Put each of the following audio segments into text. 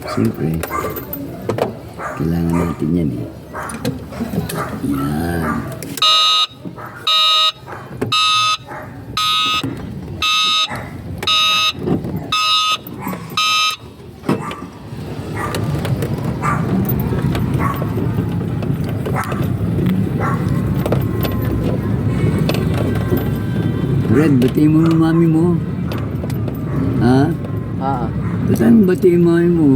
Siyempre, kailangan natin yan eh. Yan. Red, batiin mo yung mami mo. Ha? Saan batiin mo mami mo?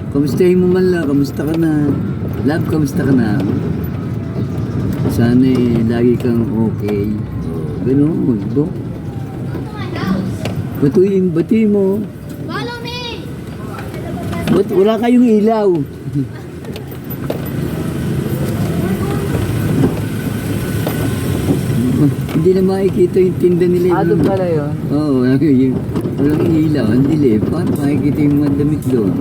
Kamustahin mo man lang, kamusta ka na? Love, kamusta ka na? Sana eh, lagi kang okay. Ganun, do. Batiin mo. Follow me! Ba't wala kayong ilaw? Hindi na makikita yung tinda nila. Doon pala yun? Oo, yun. Walang ilaw, ang dilim. Paano makikita yung mga damit doon?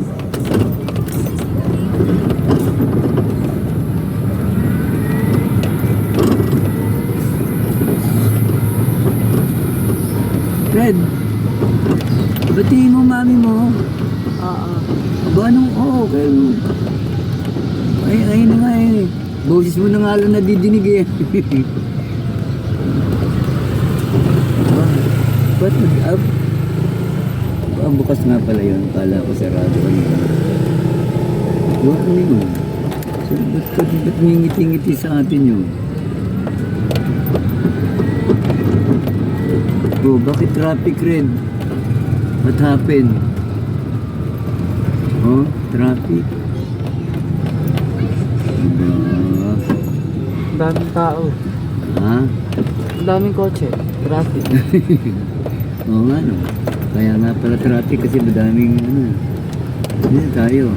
Fred, batiin mo mami mo. Aba, anong okay. Ay na nga eh. Boses mo na nga lang nadidinig eh. Ba't nag-up? Bukas nga pala yun. Kala ko sarado kanina. Buwan ko yun. So, ba't ngingiti-ngiti sa atin yun? Oh, bakit traffic red? What happened? Oh, traffic. Ang daming tao. Ha? Ang daming kotse. Traffic. Oo nga no. Kaya nga pala traffic kasi madaming ano. Dito tayo.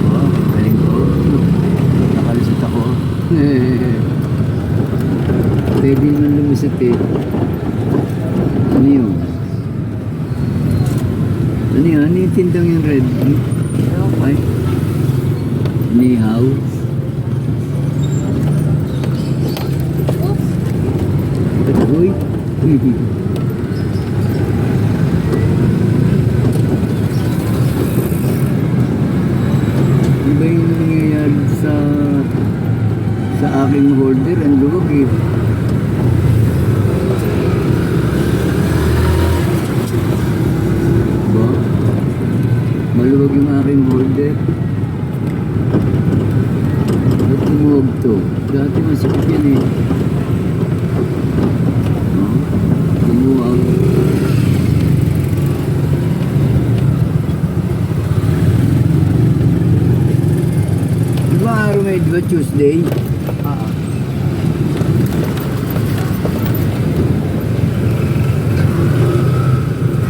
Oh, galing ko. Nakalusot ako. Pwede naman lumusot eh. Ano yun? Ano yun? Ano yung tindang yung red? Ay? Nihaw? Uy? Ano ba yung nangyayari sa aking holder? Ang luwag eh. Maluwag yung aking holder. Ba't tumuwag to? Dati masakit yan eh. Tumuwag. Diba araw may diba Tuesday?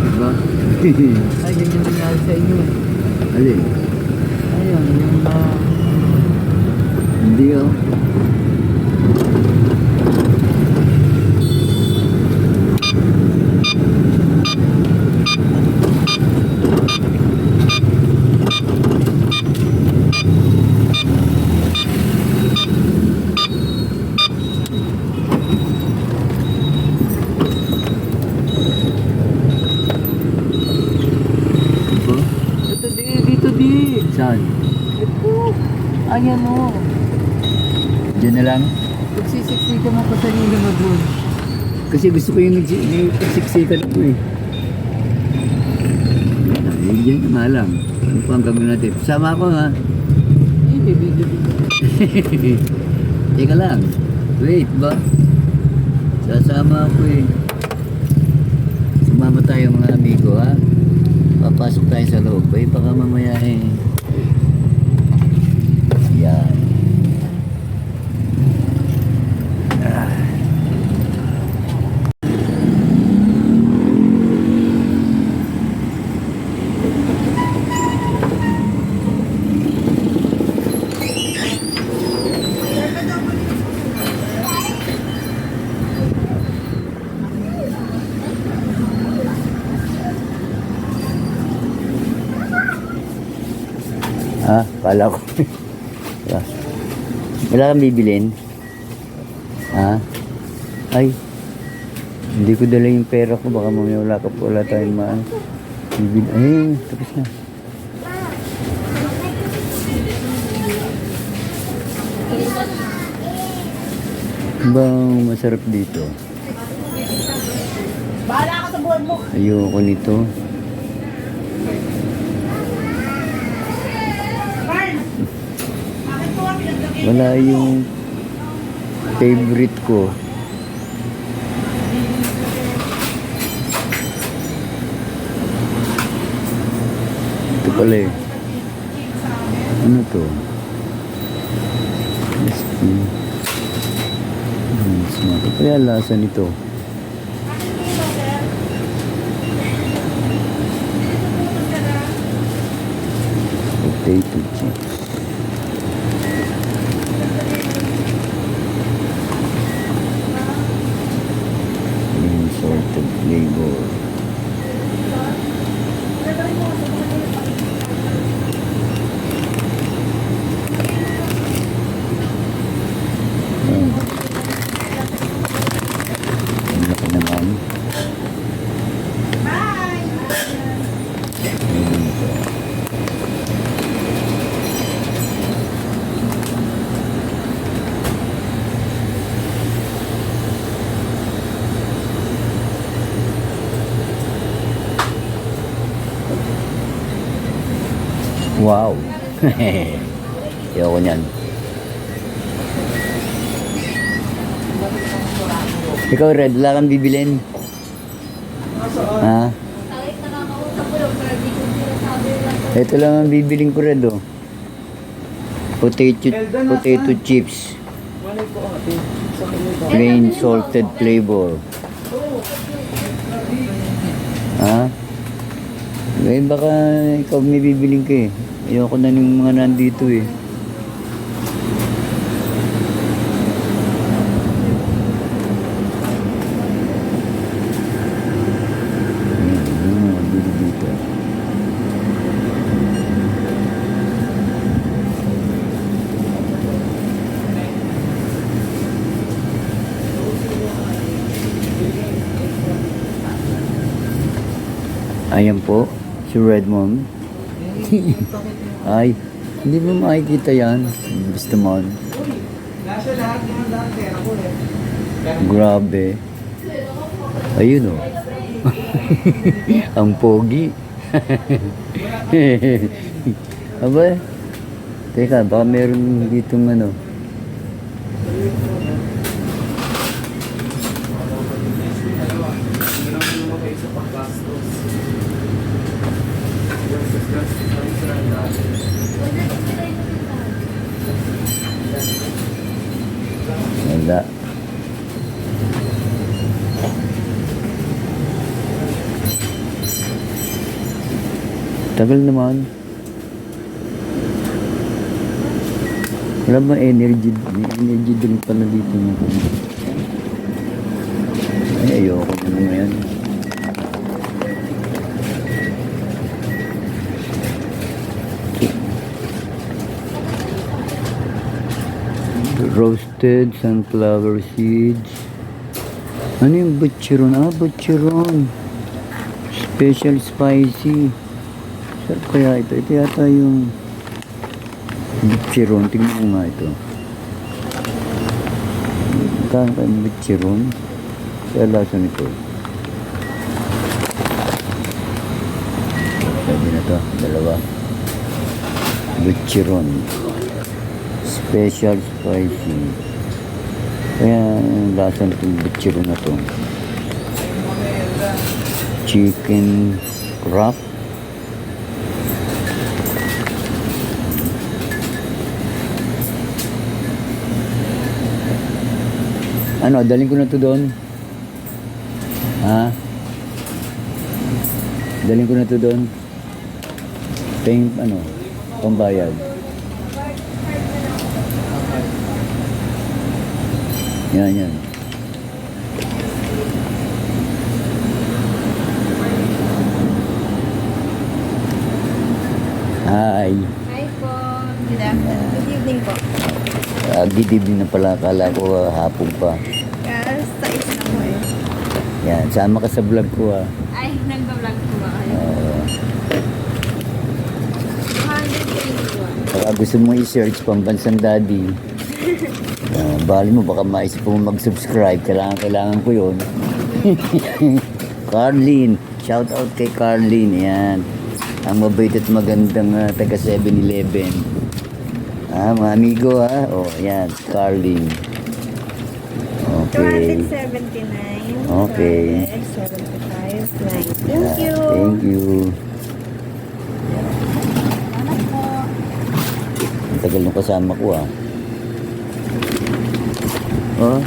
Diba? Ay, yun yung nangyari sa inyo eh. Alin? Ayun, yung Hindi oh. dito di. Saan? Ito. Ayan o. Diyan na lang? Nagsisiksikan mo pa sa nilo mo dun. Kasi gusto ko yung nagsiksikan ako eh. Diyan na lang. Ano pa ang gagawin natin? Sama ako ha. Ay, bibigyo dito. Teka lang. Wait ba? Sasama ako eh. Sumama tayo mga amigo ha. Papasok tayo sa loob. Ay, baka mamaya eh. Yan. Ha? Kala ko. Wala kang bibilin? Ha? Ay, hindi ko dala yung pera ko. Baka mamaya wala tayong bibili. Ay, tapos na. Bang masarap dito. Bahala ka sa buwan mo. Ayoko nito. Barn! Bakit po ang pinaglagay? Wala yung favorite ko. Ito pala eh. Ano to? Ito kaya lasa nito. Potato chips. Salted flavor. Ang laki naman. Wow. Ayoko niyan. Ikaw, Red, wala kang bibilin? Ha? Ito lang ang bibiling ko, Red, oh. Potato chips. Plain salted flavor. Ha? Eh, baka ikaw may bibiling ka eh. Ayoko na ng mga nandito eh. Dito. Ayan po, si Red Mom. Ay, hindi mo makikita yan. Gusto mo. Nasa lahat naman lahat pera ko eh. Grabe. Ayun oh. Ang pogi. Aba, teka, baka meron ditong ano. Wala. Tagal naman. Wala ba energy? May energy drink pala dito. Ay, ayoko na yan. Roasted sunflower seeds. Ano yung butcheron? Ah, butcheron. Special spicy. Sarap kaya ito? Ito yata yung butcheron. Tingnan mo nga ito. Magkano kayong butcheron? Kaya lasa nito. Sabi na to. Dalawa. Butcheron. Special spicy. Kaya lasa nitong butcheron na to. Chicken wrap. Ano, dalhin ko na to doon? Ha? Dalhin ko na to doon? Ano, pambayad. Yan. Hi Hi. po. Good afternoon. Good evening po. Gidib na pala. Akala ko hapon pa. Kaya sa isa na po eh. Yan, sama ka sa vlog ko Ay, nagbablog po ba kayo? 221. Baka gusto mo i-search Pambansang Daddy. Bali mo, baka maisip mo mag-subscribe. Kailangan ko yun. Carlene. Shout out kay Carlene. Yan. Ang mabait at magandang taga 7-Eleven. Mga amigo yan. Carlene. Okay. 279. Okay. 75. Thank you. Thank you. Ano po? Ang tagal nung kasama ko Oh.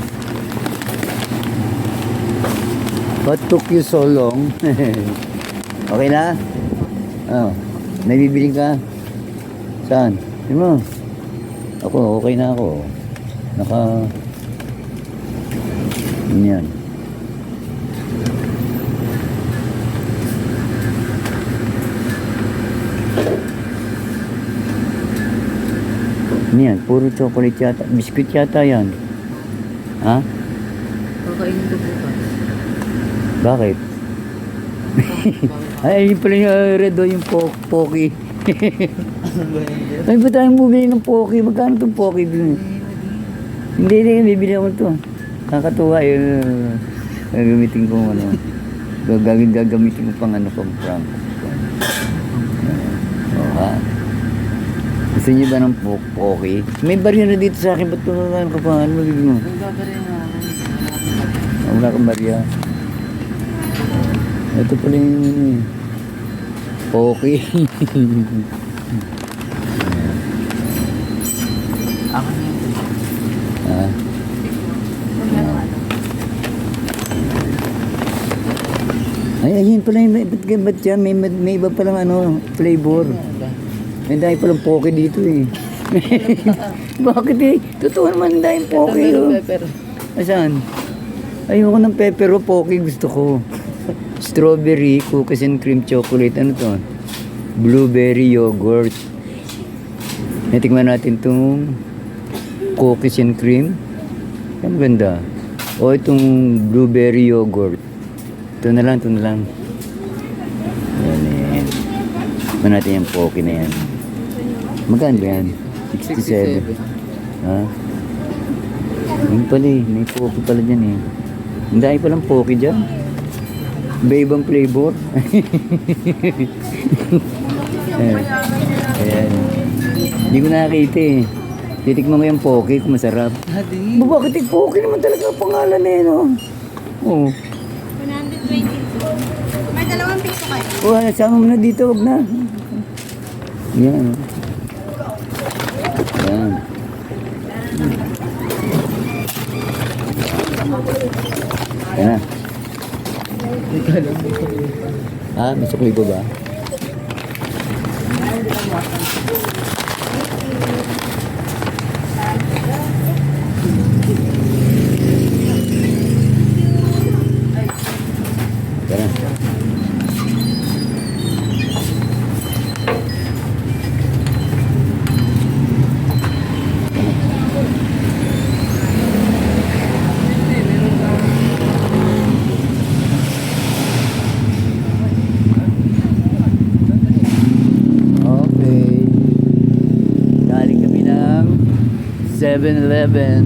What took you so long? Okay na? Oh. May bibili ka? Saan? Yun mo. Ako, okay na ako. Yan. Yan, puro chocolate yata. Biscuit yata yan. Ha? Kakainin ko bukas. Bakit? Ay, yun pala yung red yung Pocky. Ay, ba tayong bumili ng Pocky? Magkano itong Pocky? Hindi, bibili ako ito. Nakakatuwa yun. Gagamitin ko gagamitin ko pang pang prank. Ha? Gusto niyo ba ng Pocky? May barya na dito sa akin. Ba't ano ka pa? Ano magiging mo? Nagbabarya nga ako. Wala kang barya. Ito pala yung Pocky. Ako na yun. Ha? Ay, ayun pala yung, ba't yan? May iba palang flavor. May dahil palang Pocky dito eh. Bakit eh? Totoo naman dahil Pocky. Pepper. Asan? Ayoko ng pepper o Pocky gusto ko. Strawberry, cookies and cream chocolate. Ano to? Blueberry yogurt. Natikman natin itong cookies and cream. Ang ganda. O itong blueberry yogurt. Ito na lang. Yan. Tikman natin yung Pocky na yan. Magkano ba yan? 67. Ha? Yun pala eh. May Pocky pala dyan eh. Ang dahil palang Pocky dyan. Iba-ibang flavor. Ayan. Hindi ko nakakita eh. Titikman ko yung Pocky kung masarap. Hadi. Bakit yung Pocky naman talaga ang pangalan eh, no? Oo. 122. May 2 piso kayo. Oh, sama mo na dito, wag na. Yan. Yan. Yan na. May sukli ba ba? Yan na. Okay. Galing kami ng 7-Eleven.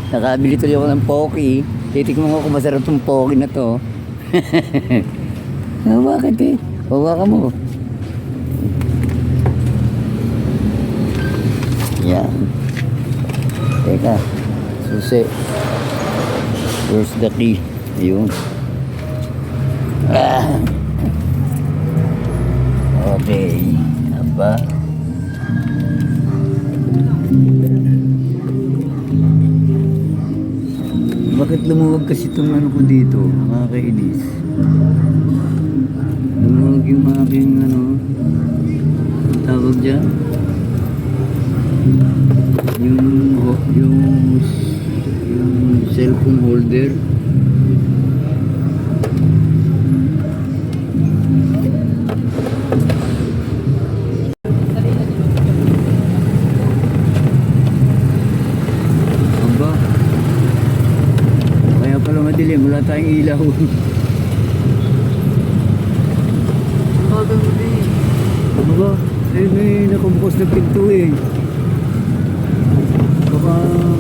Nakabili tuloy ako ng Pocky. Titikman ko kung masarap tong Pocky na to. Bakit eh? Hawakan mo. Yan. Teka. Susi. Where's the key? Ayun. Okay. Apa? Bakit lumuwag kasi itong ko dito? Nakakainis. Lumuwag yung aking tawag dyan? Yung cellphone holder. wala tayong ilaw. Bagal mo din. Ano ba? Eh, may nakabukas na pinto eh. Baka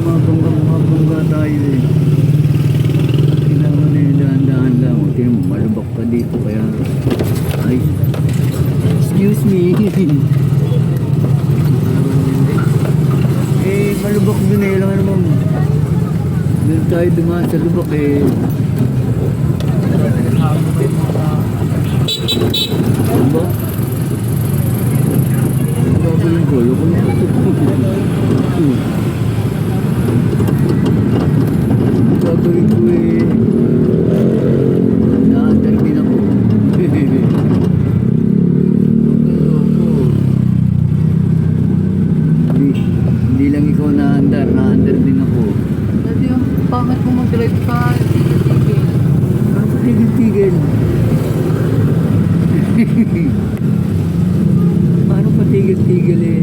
mabangga tayo eh. Kailangan eh, dahan-dahan lang. O, tinan mo, malubak pa dito kaya... Ay, excuse me. Eh, malubak dun eh. Lang naman. Doon tayo dumaan sa lubak eh. Ano ba? Gagawin ko, ayoko na gagawin ko eh. Naandar din ako. Hindi lang ikaw naandar din ako. Dati yung pangit mo mag-drive ka, tigil-tigil. Ano pa tigil-tigil? Paano pa tigil-tigil eh?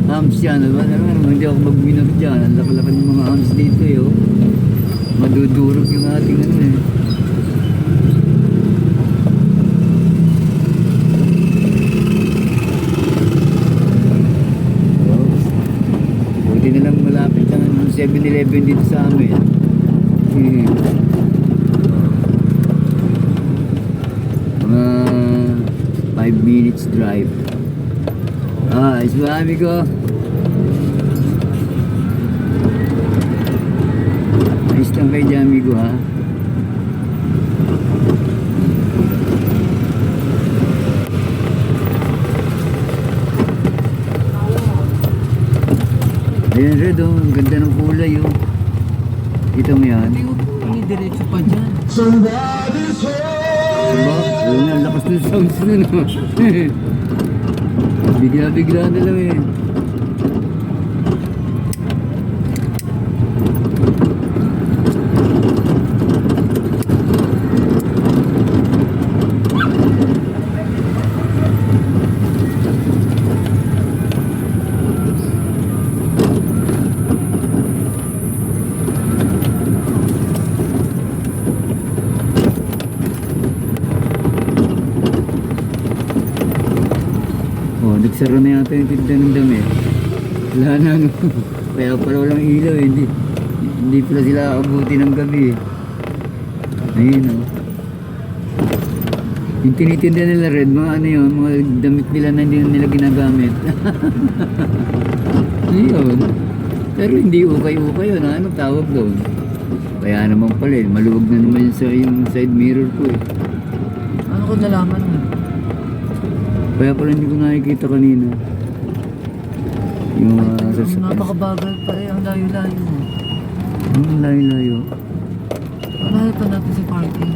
Hams yan, diba? Hindi ako mag-minor dyan. Ang laki-laki ng mga hams dito eh. Oh. Madudurog yung ating ano eh. Oh. Buti na lang malapit ng 7-Eleven dito sa amin. Mga 5 minutes drive. Ah, ismami ko. Ayos lang kayo dyan, amigo, ha? Ayan, Red, oh. Ang ganda ng kulay, oh. Kita mo yan? Hindi mo diretso pa dyan. Diba? Ayun na, lakas ng sounds na, no? Bigla-bigla na lang, eh. Oh, nagsara na yata yung tinda ng damit. Wala na, no? Kaya pala walang ilaw, eh. Hindi pala sila abuti ng gabi, eh. Ayun, oh. Yung tinitinda nila, Red, mga ano yun, mga damit nila na hindi nila ginagamit. Ayun. Pero hindi ukay-ukay yun, ha? Anong tawag doon? Kaya naman pala, eh. Maluwag na naman yun sa yung side mirror ko, eh. Ano ko nalaman mo? Kaya pala hindi ko nakikita kanina. Yung Napakabagal pa eh, ang layo-layo mo. layo-layo. Malayo pa natin sa parking.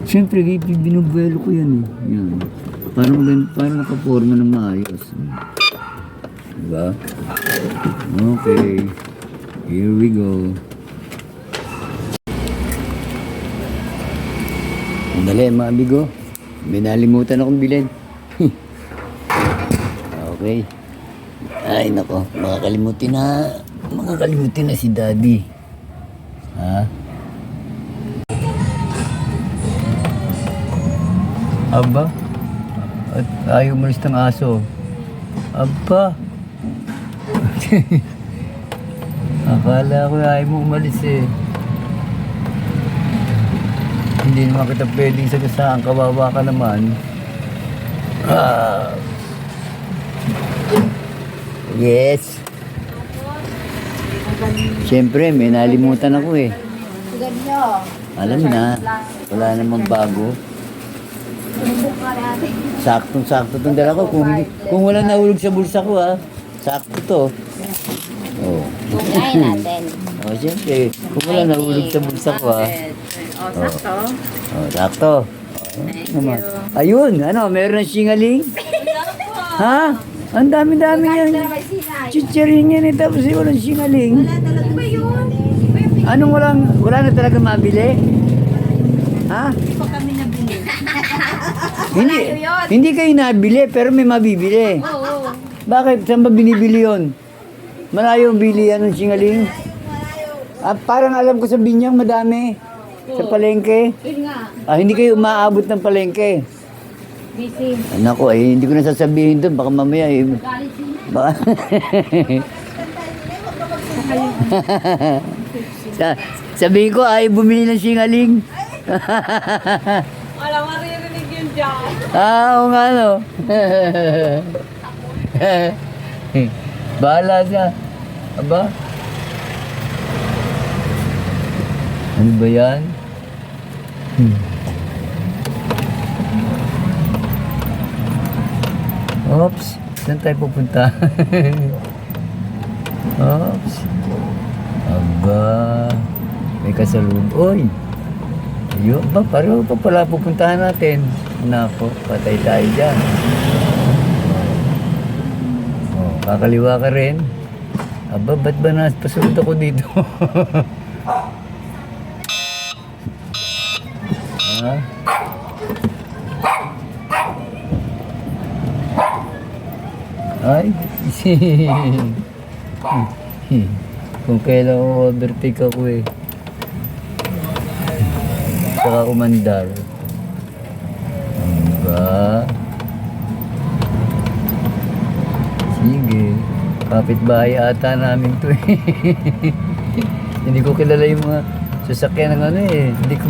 Siyempre, binubuelo ko yan eh. Yan. Parang nakaporma ng maayos. Diba? Okay. Here we go. Andali mga amigo. May nalimutan akong bilhin. Okay. Ay nako, makakalimutin na si Daddy. Ha? Aba? At ayaw umalis ng aso. Aba? Akala ko ayaw mo umalis eh. Hindi naman kita pwedeng sagasaan, kawawa ka naman. Yes. Siyempre, may nalimutan ako eh. Ganyo. Alam na, wala namang bago. Saktong-sakto itong dala ko. Kung wala nahulog sa bulsa ko ha, sakto to. Oh. Bukain natin. Oh, siyempre, kung wala nahulog sa bulsa ko ha. Sakto. Oh, sakto. Naman. Ayun, ano, meron ng singaling? Ha? Ang dami-dami yan. Chicharin yan eh, tapos walang singaling. Iba yun. Anong wala na talaga mabili? Ha? Hindi pa kami nabili. Hindi, yun. hindi kayo nabili, pero may mabibili. Oo. Bakit? Saan ba binibili yun? Malayo ang bili yan ng singaling? Ah, parang alam ko sa Binyang madami. Sa palengke? Yun nga. Hindi kayo umaabot ng palengke. Busy. Nako, hindi ko na sasabihin doon. Baka mamaya, Galit din. baka... Sabihin ko, ay bumili ng singaling. Wala maririnig yun dyan. Oo nga, no? Bahala siya. Aba? Ano ba yan? Oops. Saan tayo pupunta? Oops. Aba. May kasalubong. Uy! Ayun ba? Pareho pa pala pupuntahan natin. Nako, patay tayo dyan. Kakaliwa ka rin. Aba, ba't ba napasunod ako dito? Ha? Ay, kung kailan ko overtake ako eh. Saka umandar. Aba. Sige. Kapitbahay ata namin to eh. Hindi ko kilala yung mga sasakyan ng ano eh. Hindi ko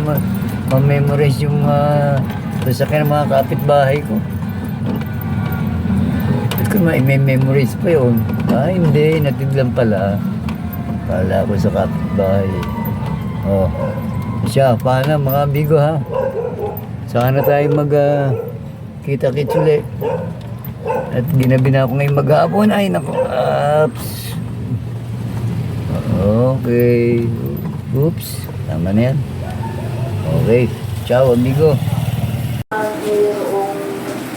ma-memorize yung mga sasakyan ng mga kapitbahay ko. Hindi ko ma-memorize pa yun. Hindi. Natid lang pala. Kala ko sa kapitbahay. Oh. Siya, paano mga amigo ha? Sana tayo kita-kits ulit. At ginabi na ako ngayon maghapon. Ay, naku. Ups. Okay. Oops. Tama na yan. Okay. Ciao, amigo.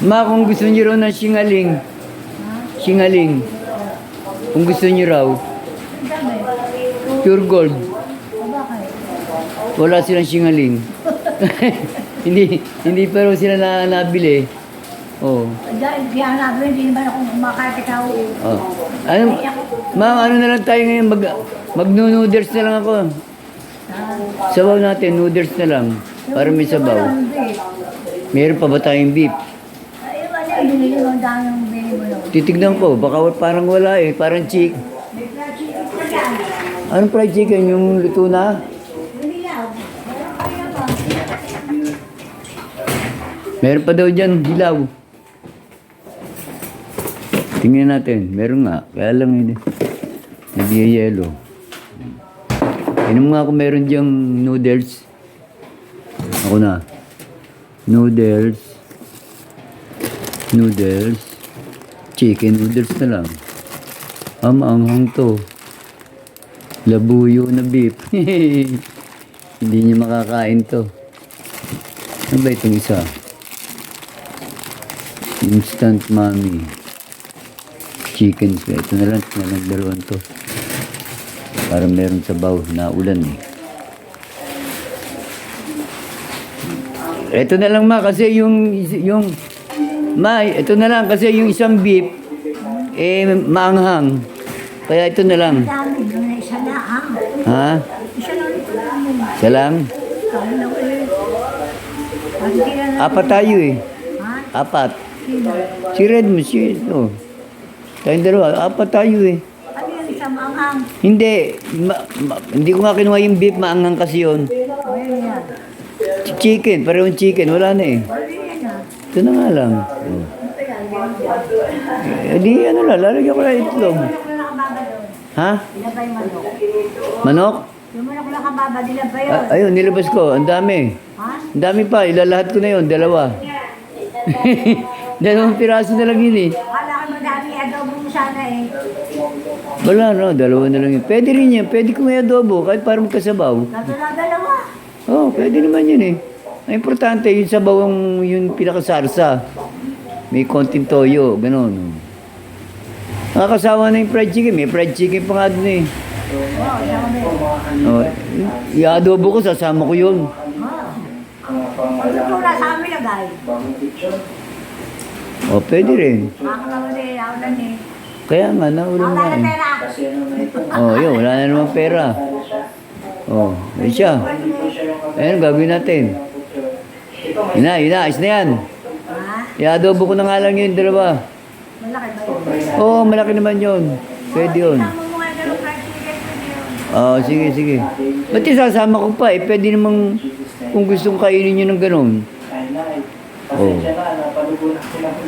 Ma, kung gusto niyo raw ng singaling. Singaling. Kung gusto niyo raw. Pure gold. Wala silang singaling. hindi pa raw sila nabili. Oh. Kaya nabi, hindi naman ako kumakarte ka. Oh. Ma'am, ano na lang tayo ngayon, mag-noodles na lang ako. Sabaw natin, noodles na lang. Para may sabaw. Meron pa ba tayong beef? Titignan ko, baka parang wala eh, parang chick. Anong fried chicken? Yung luto na? Meron pa daw dyan, hilaw. Tingnan natin, meron nga. Kaya lang hindi. Nag-yellow. Inom nga ako meron diyang noodles. Ako na. Noodles. Noodles. Chicken noodles na lang. Maanghang to. Labuyo na beef. Hindi niya makakain to. Ano ba itong isa? Instant mommy. Chicken. Ito na lang dalawang to. Para meron sabaw na ulan eh. Ito na lang ma kasi yung ito na lang kasi yung isang beef maanghang. Kaya ito na lang. Ha? Isa lang? Apat tayo eh. Apat. Si Red mo, tayong dalawa, apat tayo eh. Hindi. Hindi ko nga kinuha yung beef, maanghang kasi yun. Chicken, parehong chicken, wala na eh. Ito na nga lang. Di ano lang, lalagyan ko lang itlog. Ha? Manok? Yung mo na ko nakababa, dilab ba yun? Ayun, nilabas ko. Ang dami. Ang dami pa. Ilalahat ko na yun. Dalawa. Dalawang piraso na lang yun eh. Akala ko madami, adobo mo sana eh. Wala no, dalawa na lang yun. Pwede rin yan. Pwede ko may adobo. Kahit parang kasabaw. Dalawa. Pwede naman yun eh. Ang importante, yung sabaw yung pinakasarsa. May konting toyo. Ganon. Nakakasawa na yung fried chicken. May fried chicken pa nga dun eh. I-adobo ko, sasama ko yun. Ito na sa amin lagay. Pwede rin. Makakalaman eh, naulan eh. Kaya nga, naulan na eh. Pera. Yun, wala na naman pera. Ayun siya. Ayun, gagawin natin. Yun na, ayos na yan. Ha? I-adobo ko na nga lang yun, dalawa. Malaki ba yun? Oo, malaki naman yun. Pwede yun. Tama mo nga dalawang fried chicken yun. Oo, sige, sige. Ba't isasama ko pa eh? Pwede namang kung gustong kainin nyo ng ganun. Oo.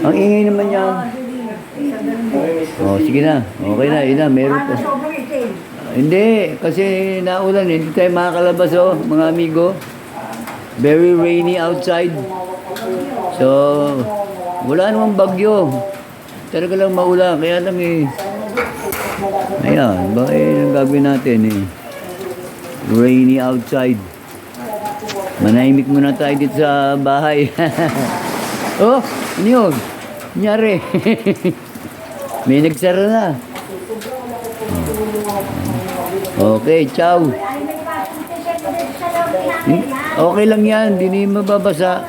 Ang ingay naman Oo, yan. sige. Isang ganun din. Oo, sige na. Okay na, yun na. Meron Ano, pa. sobrang itim. Hindi, kasi naulan eh. Hindi tayo makakalabas oh, mga amigo. Very rainy outside. So, wala namang bagyo. Talaga lang maulan. Kaya lang eh. Ayan, ba eh, ang gagawin natin eh. Rainy outside. Manahimik muna tayo dito sa bahay. Oh, ano yun? Nangyari. May nagsara na. Okay, ciao. Ay, may pasok sa loob ni Happy, ha? Okay lang yan, hindi na yung mababasa.